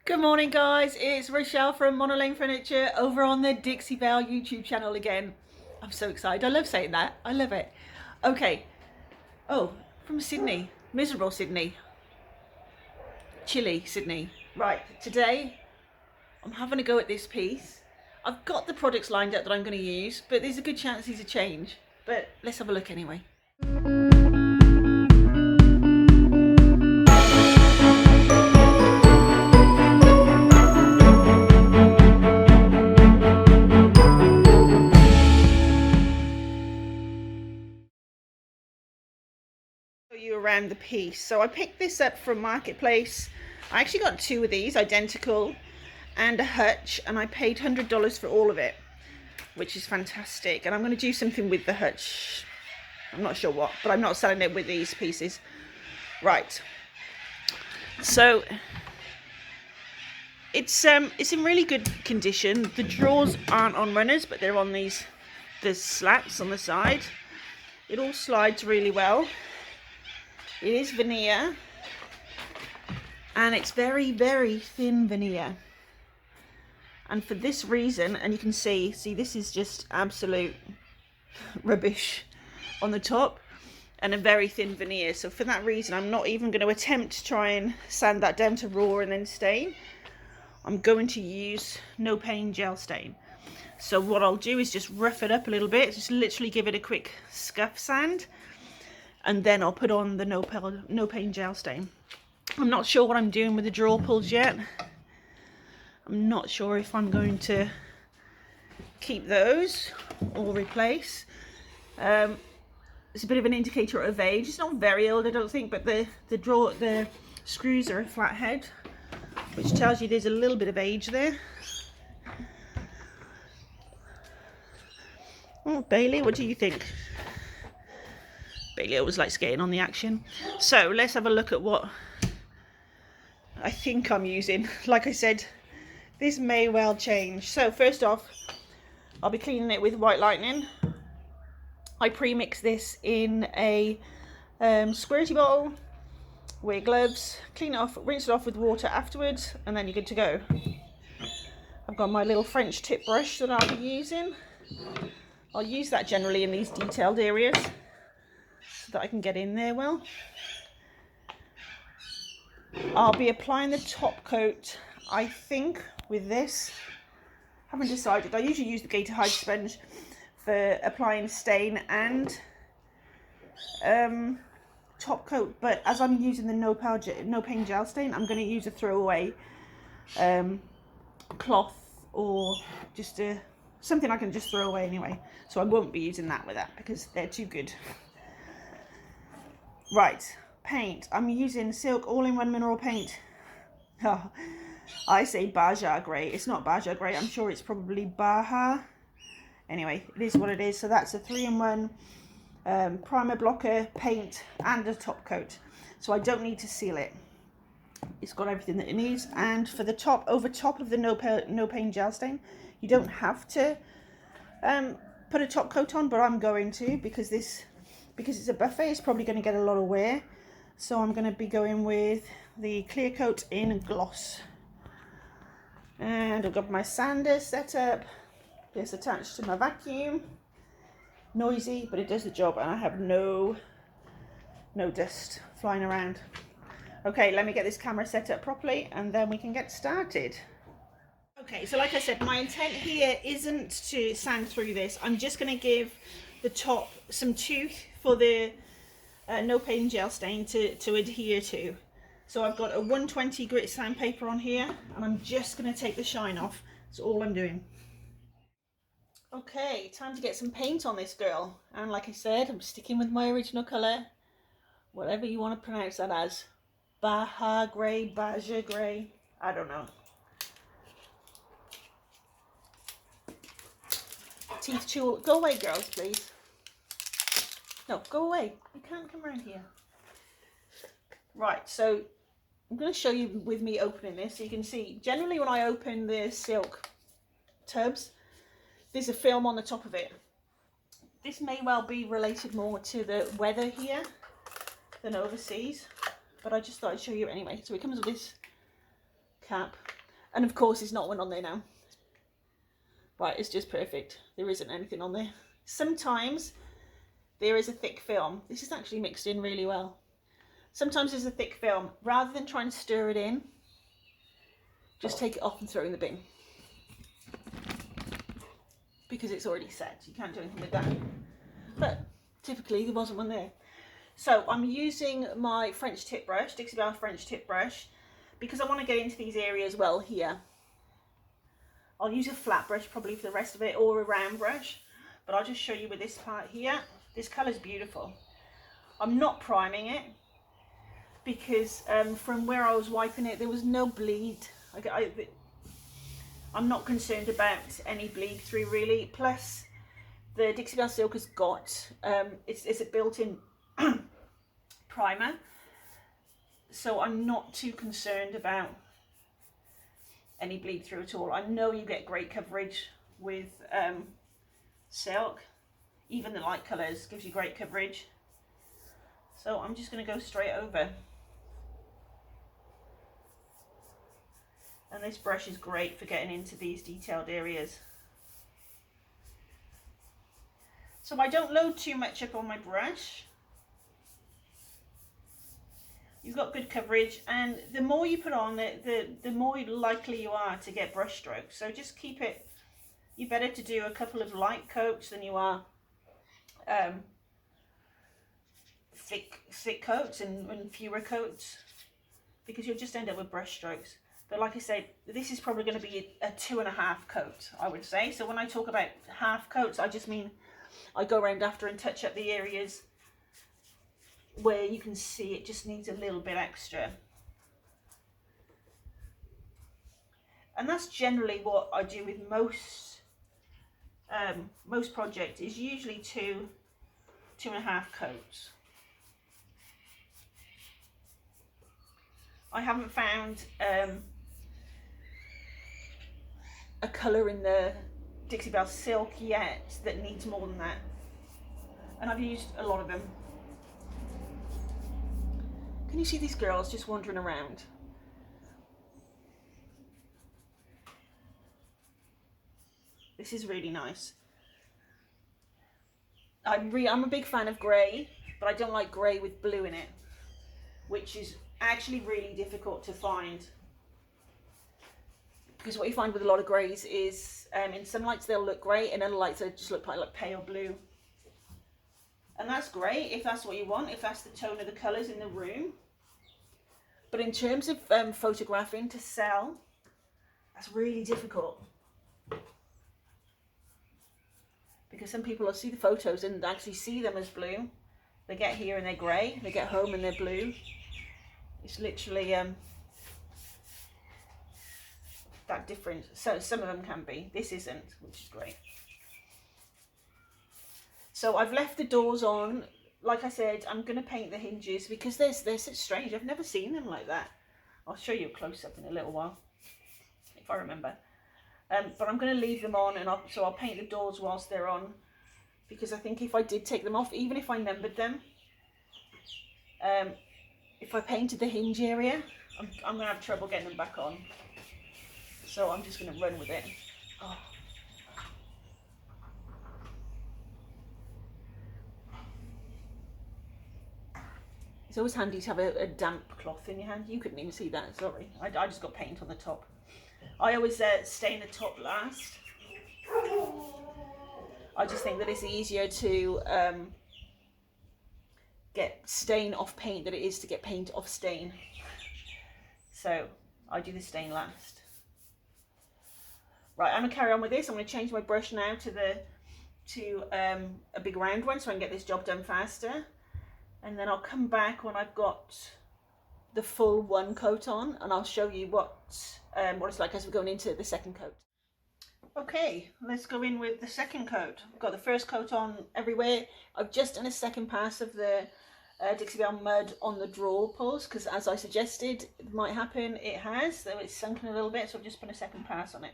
Good morning guys, it's Rachelle from Monnow Furniture over on the Dixie Belle YouTube channel again. I'm so excited, I love saying that, I love it. Okay, oh, from Sydney, miserable Sydney, chilly Sydney. Right, today I'm having a go at this piece. I've got the products lined up that I'm going to use, but there's a good chance these will change. But let's have a look anyway. You around the piece. So I picked this up from Marketplace. I actually got two of these identical and a hutch, and I paid $100 for all of it, which is fantastic. And I'm going to do something with the hutch. I'm not sure what, but I'm not selling it with these pieces. Right, so it's in really good condition. The drawers aren't on runners, but they're on the slats on the side. It all slides really well. It is veneer, and it's very, very thin veneer. And for this reason, and you can see this is just absolute rubbish on the top, and a very thin veneer. So for that reason, I'm not even going to attempt to try and sand that down to raw and then stain. I'm going to use no pain gel stain. So what I'll do is just rough it up a little bit, just literally give it a quick scuff sand. And then I'll put on the no pain gel stain. I'm not sure what I'm doing with the drawer pulls yet. I'm not sure if I'm going to keep those or replace. It's a bit of an indicator of age. It's not very old, I don't think, but the screws are a flathead, which tells you there's a little bit of age there. Oh, Bailey, what do you think? Bailey always likes getting on the action. So let's have a look at what I think I'm using. Like I said, this may well change. So first off, I'll be cleaning it with white lightning. I pre-mix this in a squirty bowl, wear gloves, clean it off, rinse it off with water afterwards, and then you're good to go. I've got my little French tip brush that I'll be using. I'll use that generally in these detailed areas, so that I can get in there well. I'll be applying the top coat, I think, with this. Haven't decided. I usually use the Gator Hide sponge for applying stain and top coat, but as I'm using the no pain gel stain, I'm going to use a throwaway cloth, or just something I can just throw away anyway. So I won't be using that with that because they're too good. Right, paint. I'm using Silk all-in-one mineral paint. Oh, I say Baja grey. It's not Baja grey. I'm sure it's probably Baja. Anyway, it is what it is. So that's a 3-in-1 primer, blocker, paint, and a top coat. So I don't need to seal it. It's got everything that it needs. And for the top, over top of the no pain gel stain, you don't have to put a top coat on, but I'm going to, because it's a buffet, it's probably going to get a lot of wear. So I'm going to be going with the clear coat in gloss. And I've got my sander set up. It's attached to my vacuum. Noisy, but it does the job, and I have no dust flying around. Okay, let me get this camera set up properly, and then we can get started. Okay, so like I said, my intent here isn't to sand through this. I'm just going to give the top some tooth for the no pain gel stain to adhere to. So I've got a 120 grit sandpaper on here, and I'm just going to take the shine off. That's all I'm doing. Okay, time to get some paint on this girl. And like I said, I'm sticking with my original colour, whatever you want to pronounce that as. Baja grey, Baja grey, I don't know. Teeth tool, go away girls, please. No, go away, you can't come around here. Right, so I'm going to show you with me opening this, so you can see, generally when I open the silk tubs, there's a film on the top of it. This may well be related more to the weather here than overseas, but I just thought I'd show you anyway. So it comes with this cap, And of course there's not one on there now. Right, it's just perfect. There isn't anything on there. Sometimes there is a thick film. This is actually mixed in really well. Sometimes there's a thick film. Rather than try and stir it in, just take it off and throw it in the bin. Because it's already set. You can't do anything with that. But typically there wasn't one there. So I'm using my French tip brush, Dixie Belle French tip brush, because I want to get into these areas well here. I'll use a flat brush probably for the rest of it, or a round brush, but I'll just show you with this part here. This colour is beautiful. I'm not priming it because from where I was wiping it, there was no bleed. I'm not concerned about any bleed through really. Plus, the Dixie Belle Silk has got it's a built-in primer, so I'm not too concerned about any bleed through at all. I know you get great coverage with silk. Even the light colours gives you great coverage. So I'm just going to go straight over. And this brush is great for getting into these detailed areas. So I don't load too much up on my brush. You've got good coverage, and the more you put on it, the more likely you are to get brush strokes. So just keep it, you're better to do a couple of light coats than you are thick coats and fewer coats, because you'll just end up with brush strokes. But like I said, this is probably going to be a 2.5 coat, I would say. So when I talk about half coats, I just mean I go around after and touch up the areas where you can see it just needs a little bit extra. And that's generally what I do with most projects, is usually 2.5 coats. I haven't found a colour in the Dixie Belle Silk yet that needs more than that, and I've used a lot of them. Can you see these girls just wandering around? This is really nice. I'm a big fan of grey, but I don't like grey with blue in it, which is actually really difficult to find. Because what you find with a lot of greys is in some lights they'll look grey, and other lights they just look like pale blue. And that's great if that's what you want, if that's the tone of the colours in the room. But in terms of photographing to sell, that's really difficult. Because some people will see the photos and actually see them as blue. They get here and they're grey, they get home and they're blue. It's literally that different. So some of them can be. This isn't, which is great. So I've left the doors on. Like I said, I'm going to paint the hinges because they're such strange. I've never seen them like that. I'll show you a close-up in a little while, if I remember. But I'm going to leave them on, and I'll paint the doors whilst they're on, because I think if I did take them off, even if I numbered them, if I painted the hinge area, I'm going to have trouble getting them back on. So I'm just going to run with it. Oh. It's always handy to have a damp cloth in your hand. You couldn't even see that, sorry. I just got paint on the top. I always stain the top last. I just think that it's easier to get stain off paint than it is to get paint off stain. So I do the stain last. Right, I'm gonna carry on with this. I'm gonna change my brush now to a big round one so I can get this job done faster. And then I'll come back when I've got the full one coat on, and I'll show you what it's like as we're going into the second coat. Okay, let's go in with the second coat. I've got the first coat on everywhere. I've just done a second pass of the Dixie Belle mud on the drawer pulls, because as I suggested it might happen, it has, though it's sunken a little bit, so I've just put a second pass on it.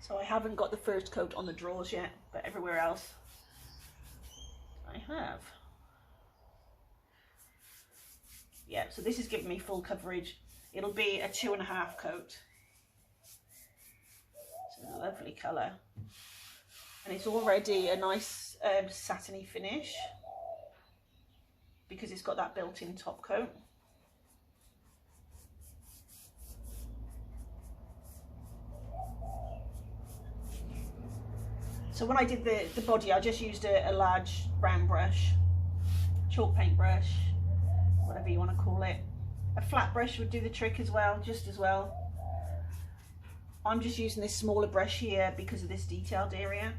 So I haven't got the first coat on the drawers yet, but everywhere else I have. Yeah, so this is giving me full coverage. it'll be a 2.5 coat. It's a lovely colour. And it's already a nice satiny finish because it's got that built-in top coat. So when I did the body, I just used a large brown brush, chalk paint brush, whatever you want to call it. A flat brush would do the trick as well, just as well. I'm just using this smaller brush here because of this detailed area.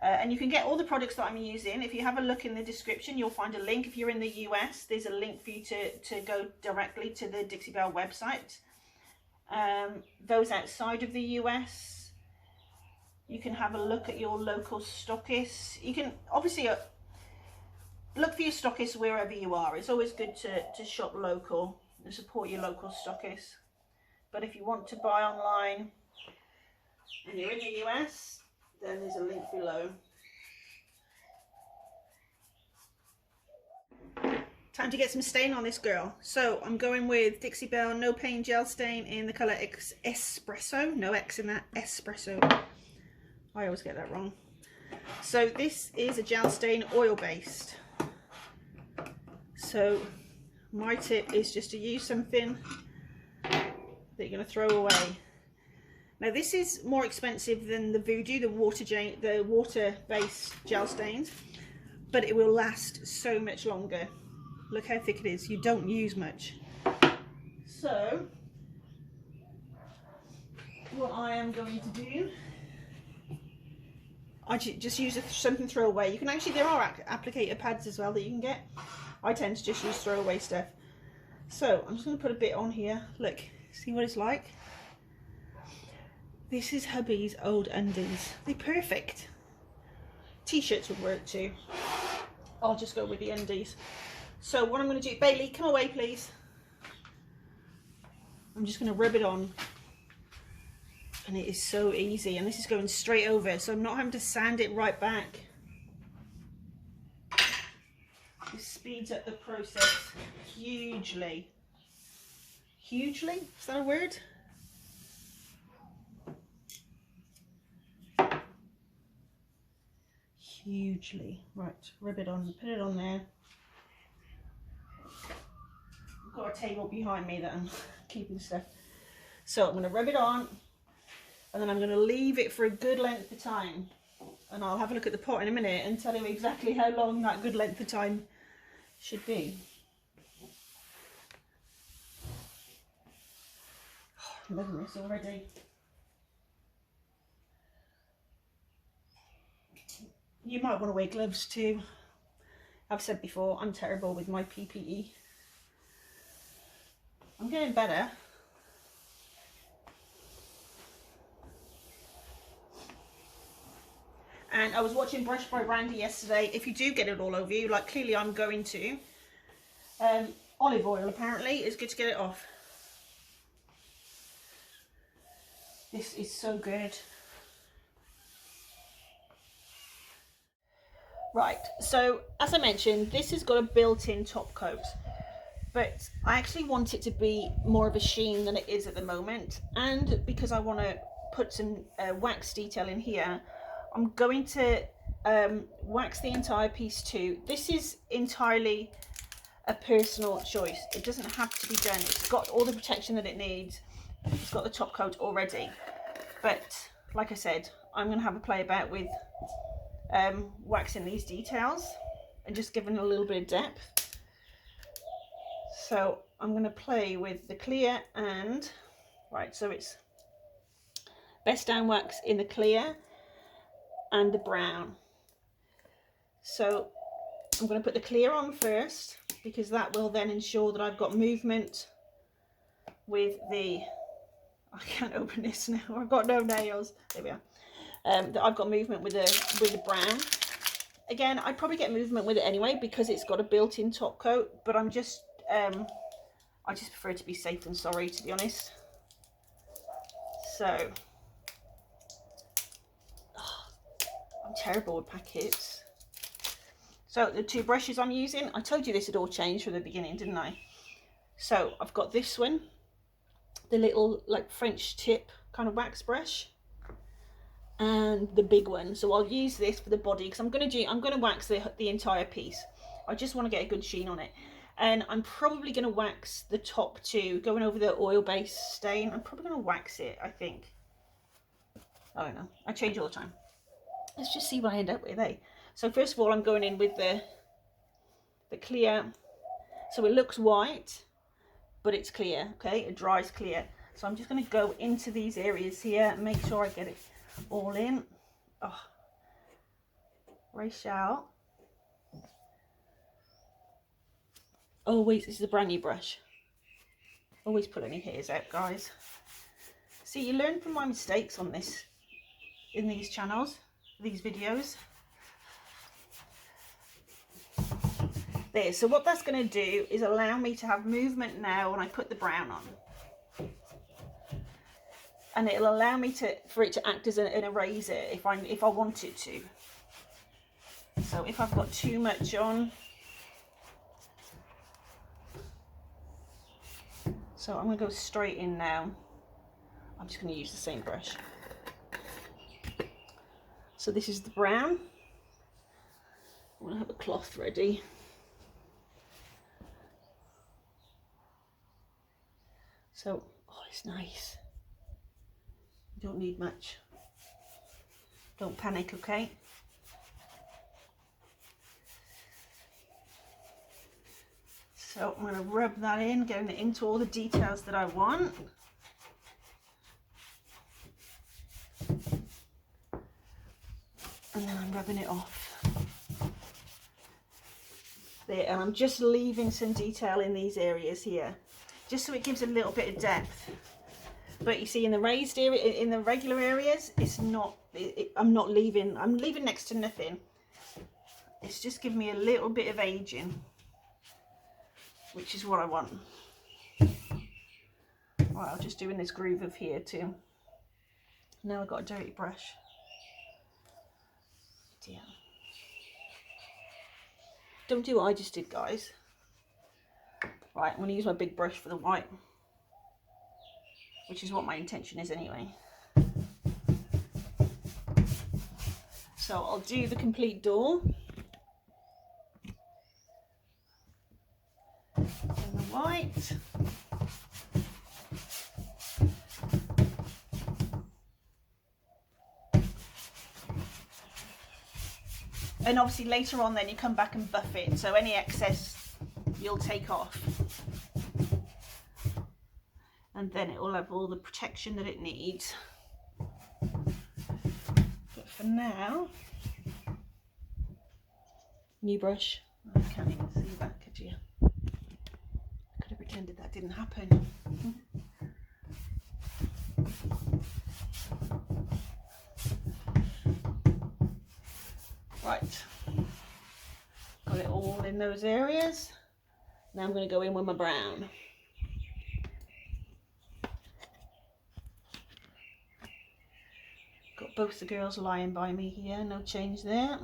And you can get all the products that I'm using. If you have a look in the description, you'll find a link. If you're in the US, there's a link for you to go directly to the Dixie Belle website. Those outside of the US, you can have a look at your local stockists. You can obviously look for your stockists wherever you are. It's always good to shop local and support your local stockists. But if you want to buy online and you're in the US, then there's a link below. Time to get some stain on this girl. So I'm going with Dixie Belle No Pain Gel Stain in the colour Espresso. No X in that, Espresso. I always get that wrong. So this is a gel stain, oil based. So my tip is just to use something that you're going to throw away. Now this is more expensive than the Voodoo, the water-based gel stains, but it will last so much longer. Look how thick it is. You don't use much. So what I am going to do, I just use something throwaway. You can actually, there are applicator pads as well that you can get. I tend to just use throwaway stuff. So I'm just going to put a bit on here. Look, see what it's like? This is hubby's old undies. They're perfect. T-shirts would work too. I'll just go with the undies. So what I'm going to do, Bailey, come away please. I'm just going to rub it on. And it is so easy. And this is going straight over, so I'm not having to sand it right back. This speeds up the process hugely. Hugely? Is that a word? Hugely. Right, rub it on, put it on there. I've got a table behind me that I'm keeping stuff. So I'm going to rub it on, and then I'm going to leave it for a good length of time. And I'll have a look at the pot in a minute and tell you exactly how long that good length of time should be. Oh, I'm loving this already. You might want to wear gloves too. I've said before, I'm terrible with my PPE. I'm getting better. And I was watching Brush by Randy yesterday. If you do get it all over you, like clearly I'm going to, olive oil apparently is good to get it off. This is so good. Right, so as I mentioned, this has got a built-in top coat, but I actually want it to be more of a sheen than it is at the moment. And because I want to put some wax detail in here, I'm going to wax the entire piece too. This is entirely a personal choice. It doesn't have to be done. It's got all the protection that it needs. It's got the top coat already. But like I said, I'm going to have a play about with waxing these details and just giving a little bit of depth. So I'm going to play with the clear and, right, so it's best down wax in the clear and the brown. So I'm going to put the clear on first because that will then ensure that I've got movement with the, I can't open this now, I've got no nails, there we are. That I've got movement with the brown. Again, I'd probably get movement with it anyway because it's got a built-in top coat, but I'm just I just prefer to be safe than sorry, to be honest. So I'm terrible with packets. So the two brushes I'm using, I told you this had all changed from the beginning, didn't I? So I've got this one, the little like French tip kind of wax brush, and the big one. So I'll use this for the body because I'm going to wax the entire piece. I just want to get a good sheen on it. And I'm probably going to wax the top too, going over the oil base stain. I'm probably going to wax it, I think. I don't know. I change all the time. Let's just see what I end up with, eh? So first of all, I'm going in with the clear. So it looks white, but it's clear, okay? It dries clear. So I'm just going to go into these areas here and make sure I get it all in. Oh, Rachelle. Always, this is a brand new brush. Always pull any hairs out, guys. See, you learn from my mistakes on this, in these channels, these videos. There, so what that's going to do is allow me to have movement now when I put the brown on. And it'll allow me for it to act as an eraser if I want it to. So if I've got too much on, so I'm going to go straight in now. I'm just going to use the same brush. So this is the brown. I want to have a cloth ready. So, oh, it's nice. You don't need much. Don't panic, okay? So I'm going to rub that in, going into all the details that I want. And then I'm rubbing it off. There, and I'm just leaving some detail in these areas here, just so it gives a little bit of depth. But you see, in the raised area, in the regular areas, it's not, I'm leaving next to nothing. It's just giving me a little bit of aging, which is what I want. Right, I'll just do in this groove of here too. Now I've got a dirty brush. Dear. Don't do what I just did, guys. Right, I'm going to use my big brush for the white, which is what my intention is anyway. So I'll do the complete door. And the white. And obviously later on then you come back and buff it, so any excess you'll take off. And then it will have all the protection that it needs. But for now, new brush. I can't even see that, could you? I could have pretended that didn't happen. Right, got it all in those areas. Now I'm going to go in with my brown. Got both the girls lying by me here, no change there.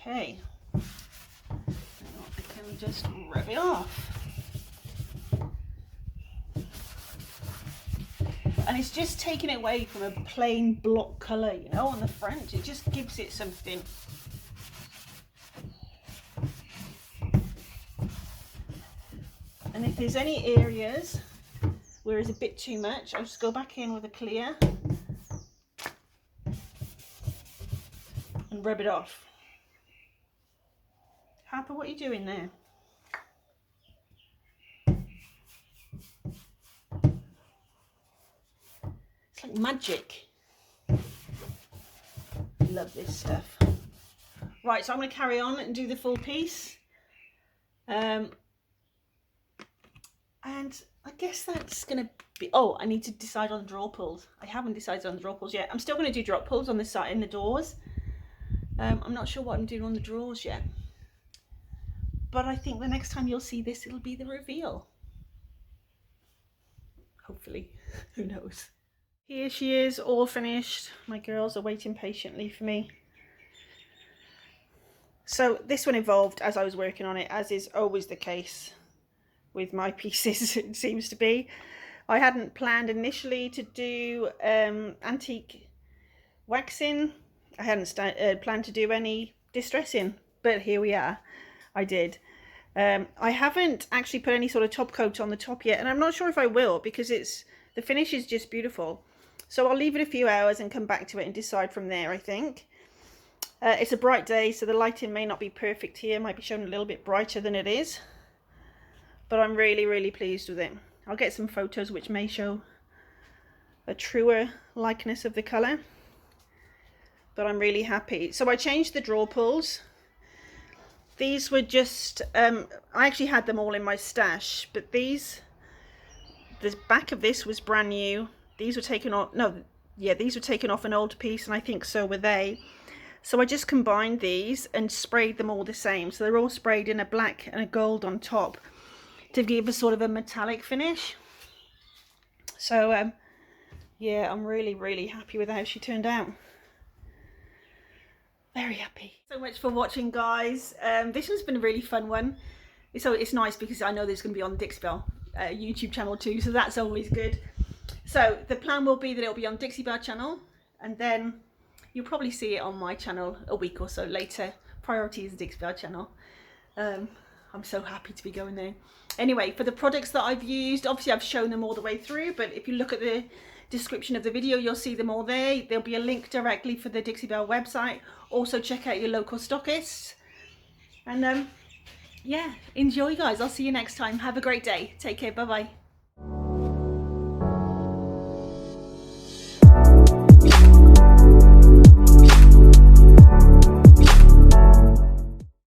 Okay, now I can just rub it off. And it's just taking it away from a plain block colour, you know, on the front. It just gives it something. And if there's any areas where it's a bit too much, I'll just go back in with a clear and rub it off. Harper, what are you doing there? It's like magic. Love this stuff. Right, so I'm going to carry on and do the full piece. And I guess that's going to be... Oh, I need to decide on the drawer pulls. I haven't decided on the drawer pulls yet. I'm still going to do drop pulls on the side in the doors. I'm not sure what I'm doing on the drawers yet. But I think the next time you'll see this, it'll be the reveal. Hopefully. Who knows? Here she is, all finished. My girls are waiting patiently for me. So this one evolved as I was working on it, as is always the case with my pieces, it seems to be. I hadn't planned initially to do antique waxing. I hadn't planned to do any distressing, but here we are. I did. I haven't actually put any sort of top coat on the top yet, and I'm not sure if I will, because the finish is just beautiful. So I'll leave it a few hours and come back to it and decide from there, I think. It's a bright day, so the lighting may not be perfect here. Might be shown a little bit brighter than it is. But I'm really, really pleased with it. I'll get some photos which may show a truer likeness of the colour. But I'm really happy. So I changed the drawer pulls. These were just, I actually had them all in my stash, but the back of this was brand new. These were taken off, these were taken off an old piece, and I think so were they. So I just combined these and sprayed them all the same. So they're all sprayed in a black and a gold on top to give a sort of a metallic finish. So yeah, I'm really, really happy with how she turned out. Very happy. So much for watching, guys. This one's been a really fun one. So it's nice because I know there's going to be on the Dixie Belle YouTube channel too, so that's always good. So the plan will be that it'll be on Dixie Belle channel, and then you'll probably see it on my channel a week or so later. Priority is the Dixie Belle channel. I'm so happy to be going there. Anyway, for the products that I've used, obviously I've shown them all the way through, but if you look at the description of the video, you'll see them all there. There'll be a link directly for the Dixie Belle website. Also check out your local stockists. And yeah, enjoy, guys. I'll see you next time. Have a great day. Take care. Bye bye.